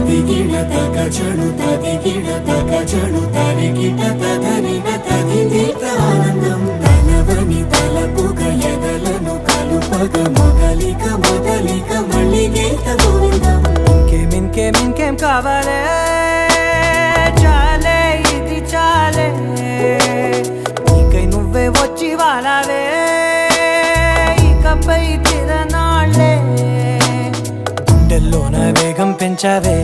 తదిగిడ తగ చడు తదిగిడ తగ చడు తరిగిట తదరిన తదిదీత ఆనందం తలవని తలపుగ ఎదలను కలుపగ మొగలిక మొదలిక మళ్ళీ గీత గోవిందం ఇంకేం కావాలే చాలే ఇది చాలే నీకై నువ్వే వచ్చి వాలావే ఇకపై తిరనాళ్ళే గుండెల్లోన వేగం పెంచావే